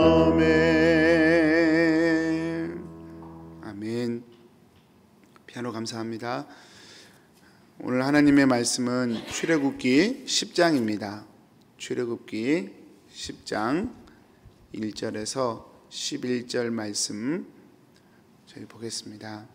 아멘. 아멘. 피아노 감사합니다. 오늘 하나님의 말씀은 출애굽기 10장입니다. 출애굽기 10장 1절에서 11절 말씀 저희 보겠습니다.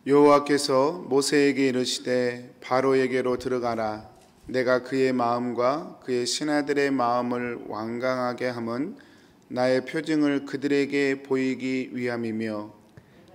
여호와께서 모세에게 이르시되 바로에게로 들어가라. 내가 그의 마음과 그의 신하들의 마음을 완강하게 함은 나의 표징을 그들에게 보이기 위함이며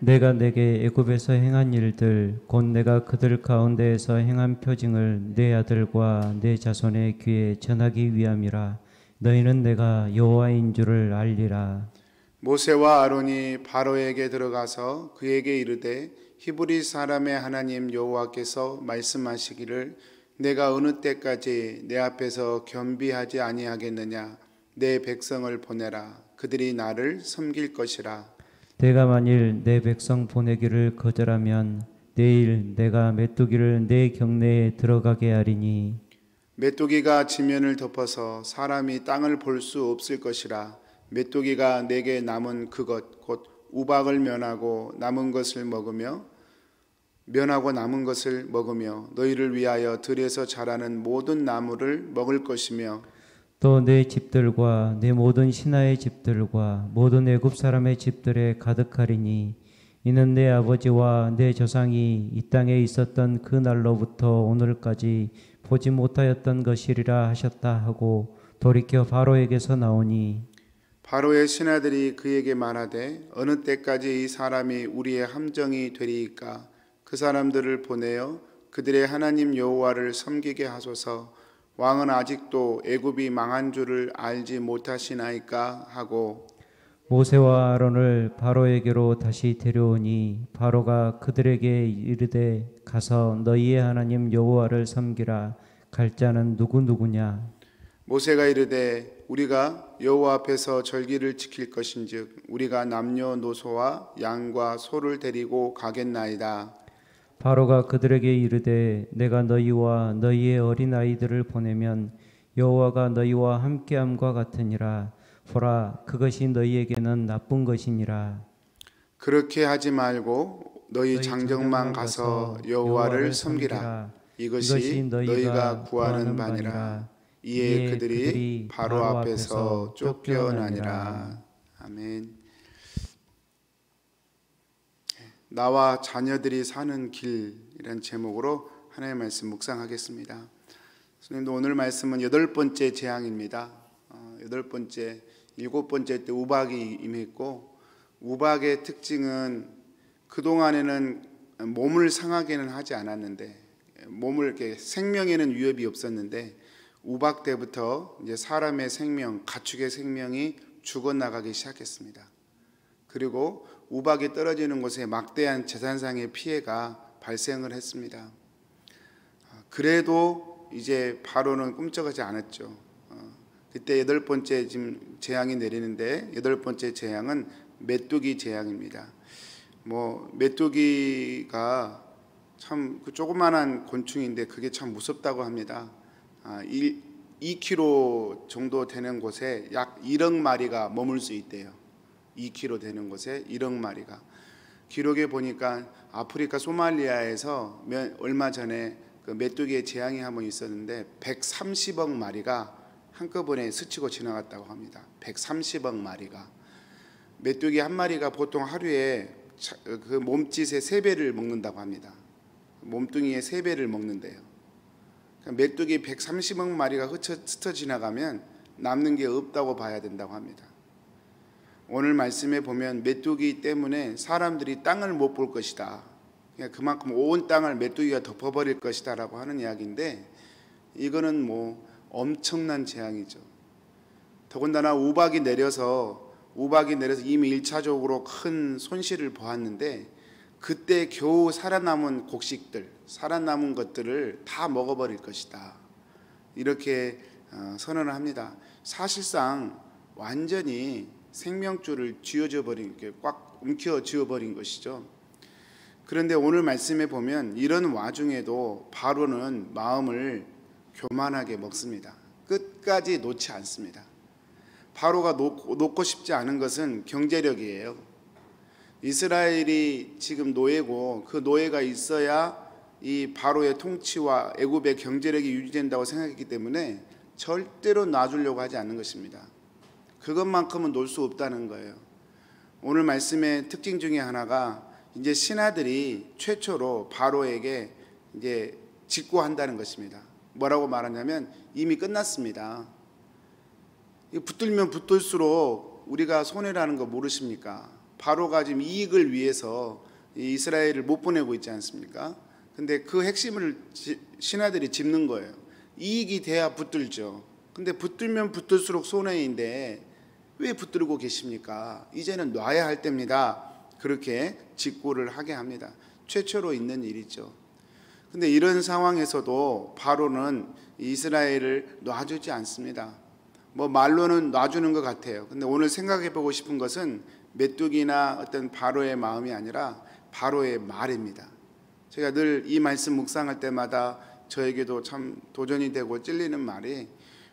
내가 내게 애굽에서 행한 일들 곧 내가 그들 가운데에서 행한 표징을 내 아들과 내 자손의 귀에 전하기 위함이라. 너희는 내가 여호와인 줄을 알리라. 모세와 아론이 바로에게 들어가서 그에게 이르되 히브리 사람의 하나님 여호와께서 말씀하시기를 내가 어느 때까지 내 앞에서 겸비하지 아니하겠느냐. 내 백성을 보내라. 그들이 나를 섬길 것이라. 내가 만일 내 백성 보내기를 거절하면 내일 내가 메뚜기를 내 경내에 들어가게 하리니 메뚜기가 지면을 덮어서 사람이 땅을 볼 수 없을 것이라. 메뚜기가 내게 남은 그것 곧 우박을 면하고 남은 것을 먹으며 너희를 위하여 들에서 자라는 모든 나무를 먹을 것이며 또 내 집들과 내 모든 신하의 집들과 모든 애굽 사람의 집들에 가득하리니 이는 내 아버지와 내 조상이 이 땅에 있었던 그 날로부터 오늘까지 보지 못하였던 것이리라 하셨다 하고 돌이켜 바로에게서 나오니 바로의 신하들이 그에게 말하되 어느 때까지 이 사람이 우리의 함정이 되리이까. 그 사람들을 보내어 그들의 하나님 여호와를 섬기게 하소서. 왕은 아직도 애굽이 망한 줄을 알지 못하시나이까 하고 모세와 아론을 바로에게로 다시 데려오니 바로가 그들에게 이르되 가서 너희의 하나님 여호와를 섬기라. 갈 자는 누구냐. 모세가 이르되 우리가 여호와 앞에서 절기를 지킬 것인즉 우리가 남녀노소와 양과 소를 데리고 가겠나이다. 바로가 그들에게 이르되 내가 너희와 너희의 어린 아이들을 보내면 여호와가 너희와 함께함과 같으니라. 보라, 그것이 너희에게는 나쁜 것이니라. 그렇게 하지 말고 너희 장정만 가서 여호와를 섬기라. 이것이 너희가 구하는 바니라. 이에 그들이 바로 앞에서 쫓겨나니라. 아멘. 나와 자녀들이 사는 길이라는 제목으로 하나님의 말씀 묵상하겠습니다. 선생님도 오늘 말씀은 8번째 재앙입니다. 8번째, 7번째 때 우박이 임했고 우박의 특징은 그동안에는 몸을 상하게는 하지 않았는데 몸을 이렇게 생명에는 위협이 없었는데 우박 때부터 이제 사람의 생명, 가축의 생명이 죽어나가기 시작했습니다. 그리고 우박이 떨어지는 곳에 막대한 재산상의 피해가 발생을 했습니다. 그래도 이제 바로는 꿈쩍하지 않았죠. 그때 8번째 지금 재앙이 내리는데 8번째 재앙은 메뚜기 재앙입니다. 메뚜기가 참 조그만한 곤충인데 그게 참 무섭다고 합니다. 2kg 정도 되는 곳에 약 1억 마리가 머물 수 있대요. 2kg 되는 곳에 1억 마리가. 기록에 보니까 아프리카 소말리아에서 얼마 전에 그 메뚜기의 재앙이 한번 있었는데 130억 마리가 한꺼번에 스치고 지나갔다고 합니다. 130억 마리가. 메뚜기 한 마리가 보통 하루에 그 몸짓의 3배를 먹는다고 합니다. 몸뚱이의 3배를 먹는데요. 메뚜기 130억 마리가 스쳐 지나가면 남는 게 없다고 봐야 된다고 합니다. 오늘 말씀에 보면 메뚜기 때문에 사람들이 땅을 못 볼 것이다. 그만큼 온 땅을 메뚜기가 덮어버릴 것이다 라고 하는 이야기인데 이거는 엄청난 재앙이죠. 더군다나 우박이 내려서 이미 1차적으로 큰 손실을 보았는데 그때 겨우 살아남은 곡식들, 살아남은 것들을 다 먹어버릴 것이다. 이렇게 선언을 합니다. 사실상 완전히 생명줄을 쥐어져 버린, 꽉 움켜 쥐어버린 것이죠. 그런데 오늘 말씀에 보면 이런 와중에도 바로는 마음을 교만하게 먹습니다. 끝까지 놓지 않습니다. 바로가 놓고 싶지 않은 것은 경제력이에요. 이스라엘이 지금 노예고 그 노예가 있어야 이 바로의 통치와 애굽의 경제력이 유지된다고 생각했기 때문에 절대로 놔주려고 하지 않는 것입니다. 그것만큼은 놓을 수 없다는 거예요. 오늘 말씀의 특징 중에 하나가 이제 신하들이 최초로 바로에게 이제 직고한다는 것입니다. 뭐라고 말하냐면 이미 끝났습니다. 붙들면 붙들수록 우리가 손해라는 거 모르십니까? 바로가 지금 이익을 위해서 이스라엘을 못 보내고 있지 않습니까? 근데 그 핵심을 신하들이 짚는 거예요. 이익이 돼야 붙들죠. 근데 붙들면 붙들수록 손해인데 왜 붙들고 계십니까? 이제는 놔야 할 때입니다. 그렇게 직고를 하게 합니다. 최초로 있는 일이죠. 근데 이런 상황에서도 바로는 이스라엘을 놔주지 않습니다. 뭐 말로는 놔주는 것 같아요. 근데 오늘 생각해 보고 싶은 것은 메뚜기나 어떤 바로의 마음이 아니라 바로의 말입니다. 제가 늘 이 말씀 묵상할 때마다 저에게도 참 도전이 되고 찔리는 말이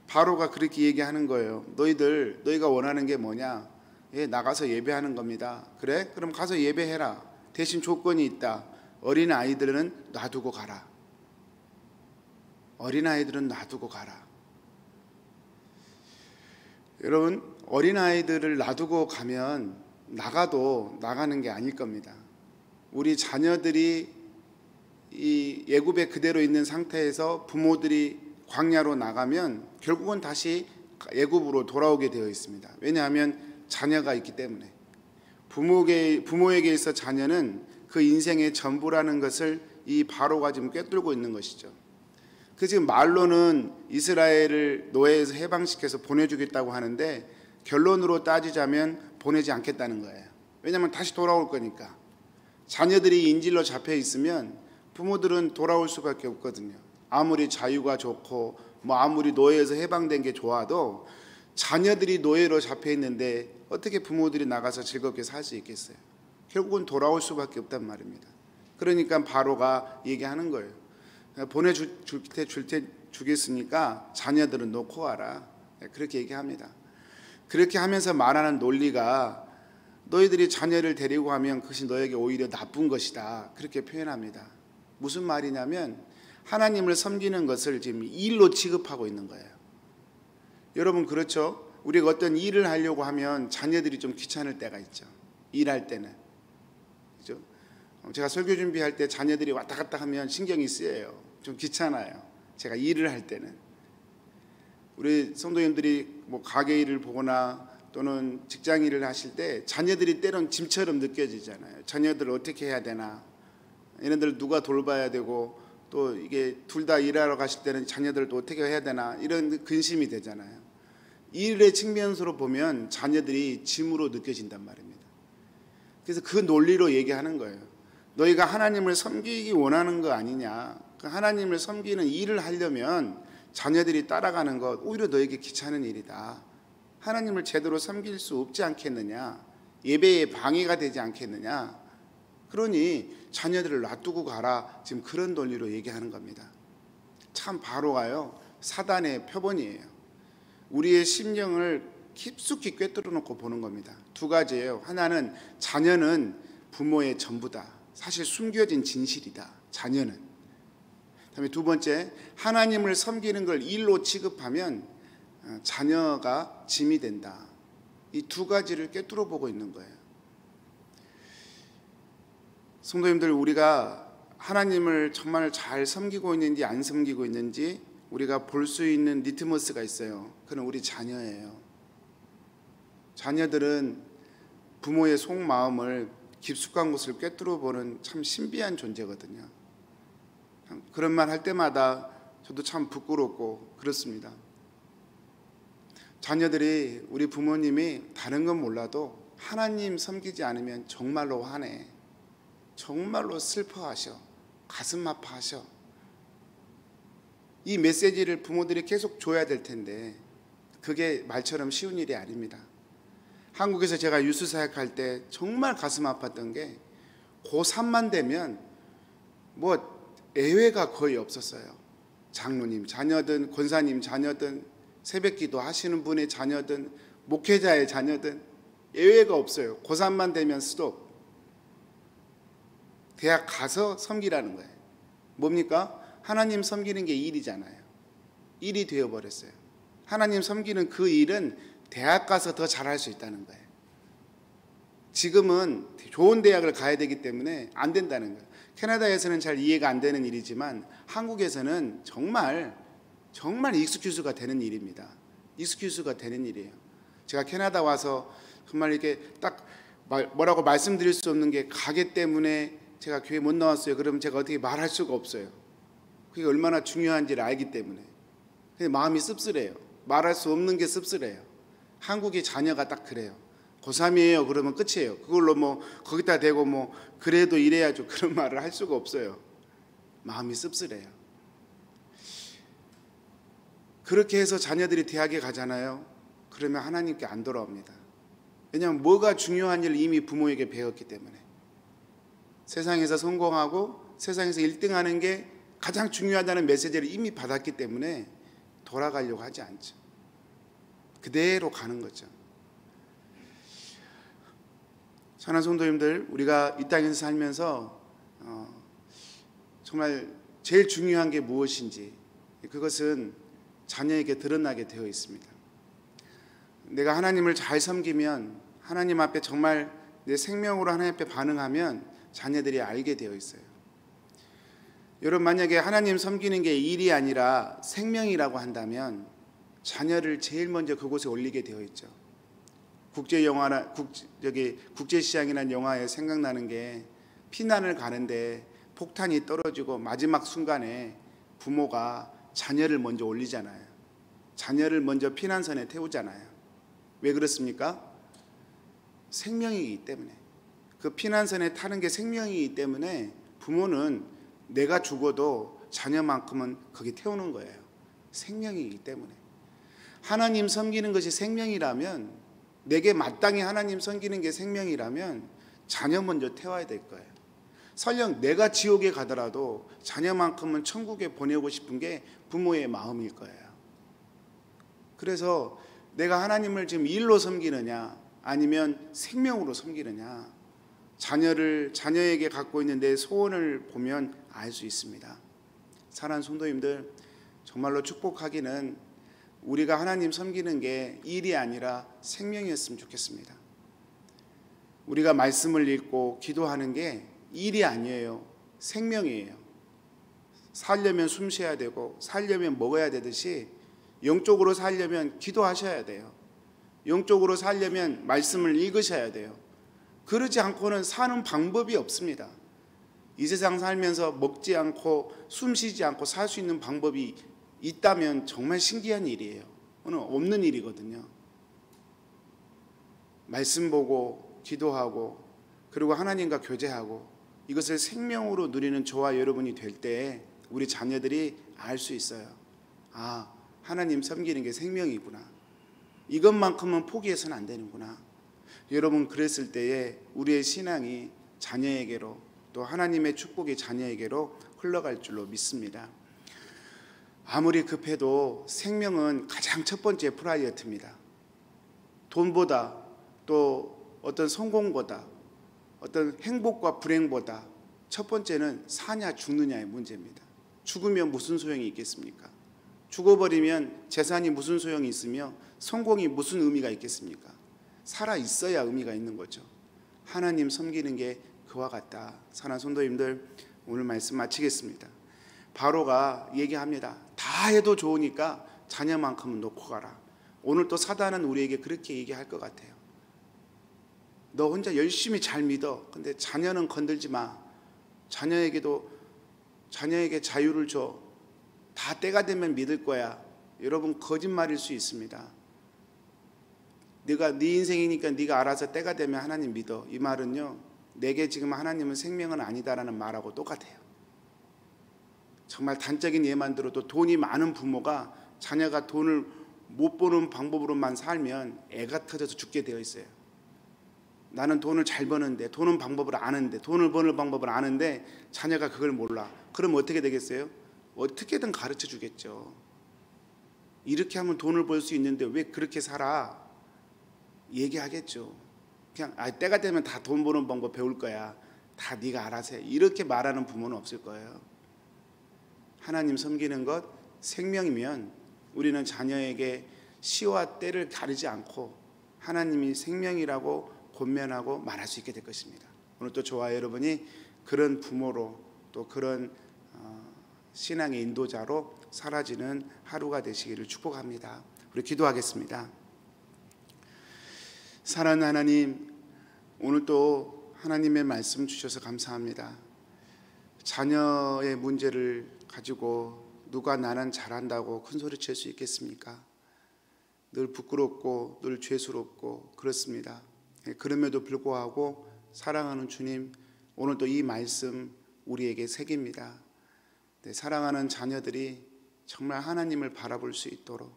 바로가 그렇게 얘기하는 거예요. 너희가 원하는 게 뭐냐? 예, 나가서 예배하는 겁니다. 그래? 그럼 가서 예배해라. 대신 조건이 있다. 어린 아이들은 놔두고 가라. 어린 아이들은 놔두고 가라. 여러분, 어린 아이들을 놔두고 가면 나가도 나가는 게 아닐 겁니다. 우리 자녀들이 이 애굽에 그대로 있는 상태에서 부모들이 광야로 나가면 결국은 다시 애굽으로 돌아오게 되어 있습니다. 왜냐하면 자녀가 있기 때문에. 부모에게 있어 자녀는 그 인생의 전부라는 것을 이 바로가 지금 꿰뚫고 있는 것이죠. 그 지금 말로는 이스라엘을 노예에서 해방시켜서 보내주겠다고 하는데 결론으로 따지자면 보내지 않겠다는 거예요. 왜냐하면 다시 돌아올 거니까. 자녀들이 인질로 잡혀 있으면 부모들은 돌아올 수밖에 없거든요. 아무리 자유가 좋고 뭐 아무리 노예에서 해방된 게 좋아도 자녀들이 노예로 잡혀 있는데 어떻게 부모들이 나가서 즐겁게 살 수 있겠어요? 결국은 돌아올 수밖에 없단 말입니다. 그러니까 바로가 얘기하는 거예요. 주겠으니까 자녀들은 놓고 와라. 그렇게 얘기합니다. 그렇게 하면서 말하는 논리가 너희들이 자녀를 데리고 가면 그것이 너에게 오히려 나쁜 것이다. 그렇게 표현합니다. 무슨 말이냐면 하나님을 섬기는 것을 지금 일로 취급하고 있는 거예요. 여러분 그렇죠? 우리가 어떤 일을 하려고 하면 자녀들이 좀 귀찮을 때가 있죠. 일할 때는. 그렇죠? 제가 설교 준비할 때 자녀들이 왔다 갔다 하면 신경이 쓰여요. 좀 귀찮아요. 제가 일을 할 때는. 우리 성도님들이 뭐 가게 일을 보거나 또는 직장 일을 하실 때 자녀들이 때론 짐처럼 느껴지잖아요. 자녀들을 어떻게 해야 되나, 얘네들 누가 돌봐야 되고, 또 이게 둘 다 일하러 가실 때는 자녀들을 또 어떻게 해야 되나, 이런 근심이 되잖아요. 일의 측면으로 보면 자녀들이 짐으로 느껴진단 말입니다. 그래서 그 논리로 얘기하는 거예요. 너희가 하나님을 섬기기 원하는 거 아니냐. 그 하나님을 섬기는 일을 하려면 자녀들이 따라가는 것 오히려 너에게 귀찮은 일이다. 하나님을 제대로 섬길 수 없지 않겠느냐. 예배에 방해가 되지 않겠느냐. 그러니 자녀들을 놔두고 가라. 지금 그런 논리로 얘기하는 겁니다. 참 바로가요, 사단의 표본이에요. 우리의 심령을 깊숙이 꿰뚫어 놓고 보는 겁니다. 두 가지예요. 하나는 자녀는 부모의 전부다. 사실 숨겨진 진실이다. 자녀는. 그다음에 두 번째, 하나님을 섬기는 걸 일로 취급하면 자녀가 짐이 된다. 이 두 가지를 꿰뚫어 보고 있는 거예요. 성도님들, 우리가 하나님을 정말 잘 섬기고 있는지 안 섬기고 있는지 우리가 볼 수 있는 리트머스가 있어요. 그건 우리 자녀예요. 자녀들은 부모의 속마음을 깊숙한 곳을 꿰뚫어 보는 참 신비한 존재거든요. 그런 말 할 때마다 저도 참 부끄럽고 그렇습니다. 자녀들이 우리 부모님이 다른 건 몰라도 하나님 섬기지 않으면 정말로 화내, 정말로 슬퍼하셔, 가슴 아파하셔. 이 메시지를 부모들이 계속 줘야 될 텐데 그게 말처럼 쉬운 일이 아닙니다. 한국에서 제가 유수사역할 때 정말 가슴 아팠던 게 고3만 되면 뭐 예외가 거의 없었어요. 장로님 자녀든 권사님 자녀든 새벽기도 하시는 분의 자녀든 목회자의 자녀든 예외가 없어요. 고3만 되면 스톱. 대학 가서 섬기라는 거예요. 뭡니까? 하나님 섬기는 게 일이잖아요. 일이 되어버렸어요. 하나님 섬기는 그 일은 대학 가서 더 잘할 수 있다는 거예요. 지금은 좋은 대학을 가야 되기 때문에 안 된다는 거예요. 캐나다에서는 잘 이해가 안 되는 일이지만 한국에서는 정말 익스큐즈가 되는 일입니다. 익스큐즈가 되는 일이에요. 제가 캐나다 와서 정말 이렇게 딱 뭐라고 말씀드릴 수 없는 게 가게 때문에 제가 교회 못 나왔어요. 그러면 제가 어떻게 말할 수가 없어요. 그게 얼마나 중요한지를 알기 때문에. 근데 마음이 씁쓸해요. 말할 수 없는 게 씁쓸해요. 한국의 자녀가 딱 그래요. 고3이에요. 그러면 끝이에요. 그걸로 뭐 거기다 대고 뭐 그래도 이래야죠. 그런 말을 할 수가 없어요. 마음이 씁쓸해요. 그렇게 해서 자녀들이 대학에 가잖아요. 그러면 하나님께 안 돌아옵니다. 왜냐하면 뭐가 중요한지를 이미 부모에게 배웠기 때문에. 세상에서 성공하고 세상에서 1등하는 게 가장 중요하다는 메시지를 이미 받았기 때문에 돌아가려고 하지 않죠. 그대로 가는 거죠. 사랑하는 성도님들, 우리가 이 땅에서 살면서 정말 제일 중요한 게 무엇인지 그것은 자녀에게 드러나게 되어 있습니다. 내가 하나님을 잘 섬기면 하나님 앞에 정말 내 생명으로 하나님 앞에 반응하면 자녀들이 알게 되어 있어요. 여러분, 만약에 하나님 섬기는 게 일이 아니라 생명이라고 한다면 자녀를 제일 먼저 그곳에 올리게 되어 있죠. 국제시장이라는 영화에 생각나는 게 피난을 가는데 폭탄이 떨어지고 마지막 순간에 부모가 자녀를 먼저 올리잖아요. 자녀를 먼저 피난선에 태우잖아요. 왜 그렇습니까? 생명이기 때문에. 그 피난선에 타는 게 생명이기 때문에 부모는 내가 죽어도 자녀만큼은 거기 태우는 거예요. 생명이기 때문에. 하나님 섬기는 것이 생명이라면, 내게 마땅히 하나님 섬기는 게 생명이라면 자녀 먼저 태워야 될 거예요. 설령 내가 지옥에 가더라도 자녀만큼은 천국에 보내고 싶은 게 부모의 마음일 거예요. 그래서 내가 하나님을 지금 일로 섬기느냐 아니면 생명으로 섬기느냐, 자녀에게 갖고 있는 내 소원을 보면 알 수 있습니다. 사랑하는 성도님들, 정말로 축복하기는 우리가 하나님 섬기는 게 일이 아니라 생명이었으면 좋겠습니다. 우리가 말씀을 읽고 기도하는 게 일이 아니에요. 생명이에요. 살려면 숨 쉬어야 되고 살려면 먹어야 되듯이 영적으로 살려면 기도하셔야 돼요. 영적으로 살려면 말씀을 읽으셔야 돼요. 그러지 않고는 사는 방법이 없습니다. 이 세상 살면서 먹지 않고 숨 쉬지 않고 살 수 있는 방법이 있다면 정말 신기한 일이에요. 오늘 없는 일이거든요. 말씀 보고 기도하고 그리고 하나님과 교제하고 이것을 생명으로 누리는 저와 여러분이 될 때 우리 자녀들이 알 수 있어요. 아, 하나님 섬기는 게 생명이구나. 이것만큼은 포기해서는 안 되는구나. 여러분, 그랬을 때에 우리의 신앙이 자녀에게로, 또 하나님의 축복이 자녀에게로 흘러갈 줄로 믿습니다. 아무리 급해도 생명은 가장 첫 번째 프라이어티입니다. 돈보다, 또 어떤 성공보다, 어떤 행복과 불행보다 첫 번째는 사냐 죽느냐의 문제입니다. 죽으면 무슨 소용이 있겠습니까? 죽어버리면 재산이 무슨 소용이 있으며 성공이 무슨 의미가 있겠습니까? 살아 있어야 의미가 있는 거죠. 하나님 섬기는 게 그와 같다. 사랑하는 성도님들, 오늘 말씀 마치겠습니다. 바로가 얘기합니다. 다 해도 좋으니까 자녀만큼은 놓고 가라. 오늘 또 사단은 우리에게 그렇게 얘기할 것 같아요. 너 혼자 열심히 잘 믿어. 근데 자녀는 건들지 마. 자녀에게 자유를 줘. 다 때가 되면 믿을 거야. 여러분, 거짓말일 수 있습니다. 네 인생이니까 네가 알아서 때가 되면 하나님 믿어. 이 말은요, 내게 지금 하나님은 생명은 아니다라는 말하고 똑같아요. 정말 단적인 예만 들어도 돈이 많은 부모가 자녀가 돈을 못 버는 방법으로만 살면 애가 터져서 죽게 되어 있어요. 나는 돈을 잘 버는데, 돈은 방법을 아는데, 돈을 버는 방법을 아는데 자녀가 그걸 몰라. 그럼 어떻게 되겠어요? 어떻게든 가르쳐 주겠죠. 이렇게 하면 돈을 벌 수 있는데 왜 그렇게 살아? 얘기하겠죠. 그냥 때가 되면 다 돈 버는 방법 배울 거야. 다 네가 알아서 해. 이렇게 말하는 부모는 없을 거예요. 하나님 섬기는 것 생명이면 우리는 자녀에게 시와 때를 가리지 않고 하나님이 생명이라고 권면하고 말할 수 있게 될 것입니다. 오늘 또 저와 여러분이 그런 부모로 또 그런 신앙의 인도자로 사라지는 하루가 되시기를 축복합니다. 우리 기도하겠습니다. 사랑하는 하나님, 오늘 또 하나님의 말씀 주셔서 감사합니다. 자녀의 문제를 가지고 누가 나는 잘한다고 큰소리 칠 수 있겠습니까? 늘 부끄럽고 늘 죄스럽고 그렇습니다. 그럼에도 불구하고 사랑하는 주님, 오늘 또 이 말씀 우리에게 새깁니다. 사랑하는 자녀들이 정말 하나님을 바라볼 수 있도록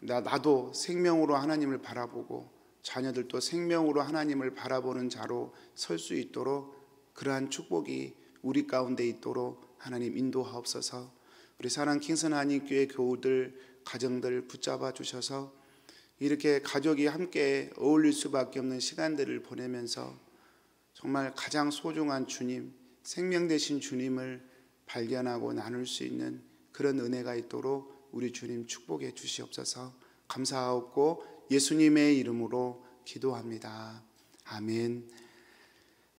나도 생명으로 하나님을 바라보고 자녀들도 생명으로 하나님을 바라보는 자로 설 수 있도록 그러한 축복이 우리 가운데 있도록 하나님 인도하옵소서. 우리 사랑 킹선 한인교회 교우들 가정들 붙잡아 주셔서 이렇게 가족이 함께 어울릴 수밖에 없는 시간들을 보내면서 정말 가장 소중한 주님, 생명 되신 주님을 발견하고 나눌 수 있는 그런 은혜가 있도록 우리 주님 축복해 주시옵소서. 감사하옵고 예수님의 이름으로 기도합니다. 아멘.